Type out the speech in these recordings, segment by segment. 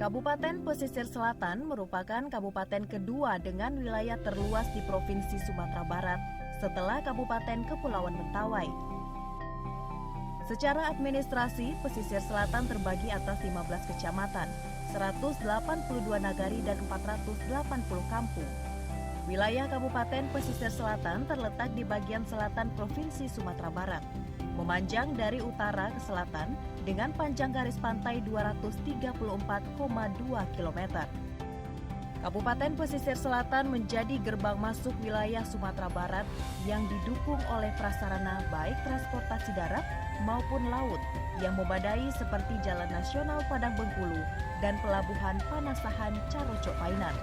Kabupaten Pesisir Selatan merupakan kabupaten kedua dengan wilayah terluas di Provinsi Sumatera Barat setelah Kabupaten Kepulauan Mentawai. Secara administrasi, Pesisir Selatan terbagi atas 15 kecamatan, 182 nagari dan 480 kampung. Wilayah Kabupaten Pesisir Selatan terletak di bagian selatan Provinsi Sumatera Barat, memanjang dari utara ke selatan dengan panjang garis pantai 234,2 km. Kabupaten Pesisir Selatan menjadi gerbang masuk wilayah Sumatera Barat yang didukung oleh prasarana baik transportasi darat maupun laut yang memadai seperti Jalan Nasional Padang Bengkulu dan Pelabuhan Panasahan Carocok Painan.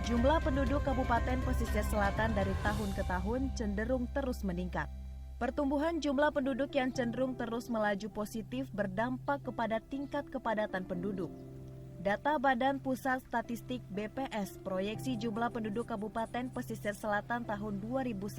Jumlah penduduk Kabupaten Pesisir Selatan dari tahun ke tahun cenderung terus meningkat. Pertumbuhan jumlah penduduk yang cenderung terus melaju positif berdampak kepada tingkat kepadatan penduduk. Data Badan Pusat Statistik BPS proyeksi jumlah penduduk Kabupaten Pesisir Selatan tahun 2019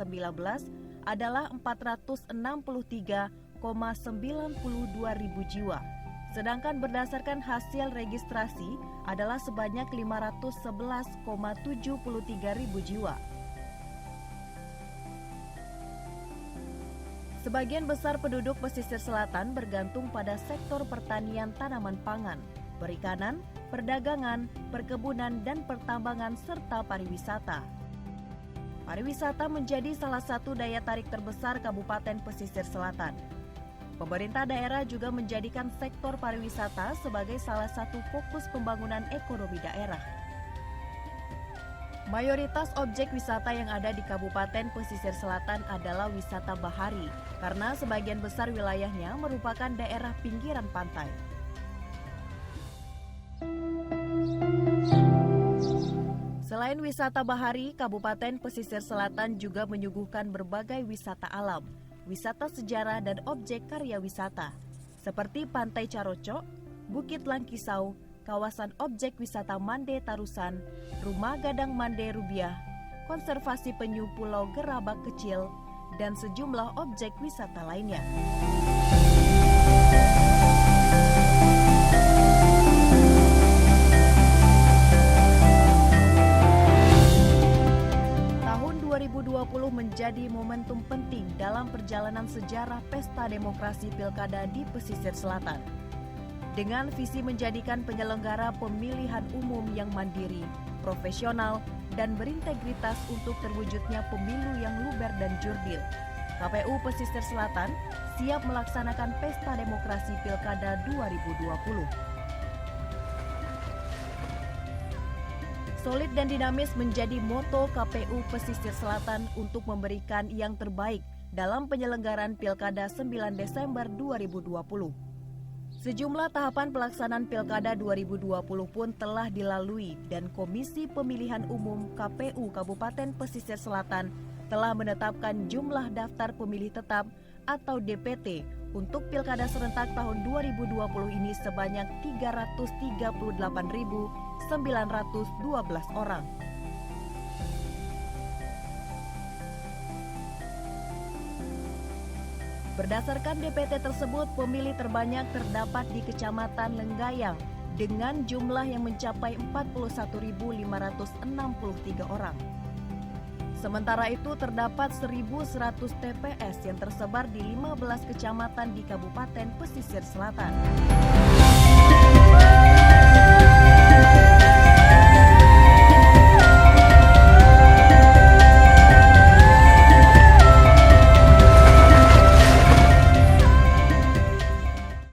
adalah 463,92 ribu jiwa. Sedangkan berdasarkan hasil registrasi adalah sebanyak 511,73 ribu jiwa. Sebagian besar penduduk pesisir selatan bergantung pada sektor pertanian tanaman pangan, perikanan, perdagangan, perkebunan, dan pertambangan serta pariwisata. Pariwisata menjadi salah satu daya tarik terbesar Kabupaten Pesisir Selatan. Pemerintah daerah juga menjadikan sektor pariwisata sebagai salah satu fokus pembangunan ekonomi daerah. Mayoritas objek wisata yang ada di Kabupaten Pesisir Selatan adalah wisata bahari, karena sebagian besar wilayahnya merupakan daerah pinggiran pantai. Selain wisata bahari, Kabupaten Pesisir Selatan juga menyuguhkan berbagai wisata alam, wisata sejarah dan objek karya wisata, seperti Pantai Carocok, Bukit Langkisau, kawasan objek wisata Mande Tarusan, Rumah Gadang Mande Rubiah, konservasi penyu Pulau Gerabak Kecil, dan sejumlah objek wisata lainnya. Tahun 2020 menjadi momentum penting dalam perjalanan sejarah Pesta Demokrasi Pilkada di Pesisir Selatan. Dengan visi menjadikan penyelenggara pemilihan umum yang mandiri, profesional, dan berintegritas untuk terwujudnya pemilu yang luber dan jurdil, KPU Pesisir Selatan siap melaksanakan Pesta Demokrasi Pilkada 2020. Solid dan dinamis menjadi moto KPU Pesisir Selatan untuk memberikan yang terbaik dalam penyelenggaraan Pilkada 9 Desember 2020. Sejumlah tahapan pelaksanaan Pilkada 2020 pun telah dilalui dan Komisi Pemilihan Umum KPU Kabupaten Pesisir Selatan telah menetapkan jumlah daftar pemilih tetap atau DPT untuk Pilkada serentak tahun 2020 ini sebanyak 338.912 orang. Berdasarkan DPT tersebut, pemilih terbanyak terdapat di Kecamatan Lenggayang dengan jumlah yang mencapai 41.563 orang. Sementara itu terdapat 1.100 TPS yang tersebar di 15 kecamatan di Kabupaten Pesisir Selatan.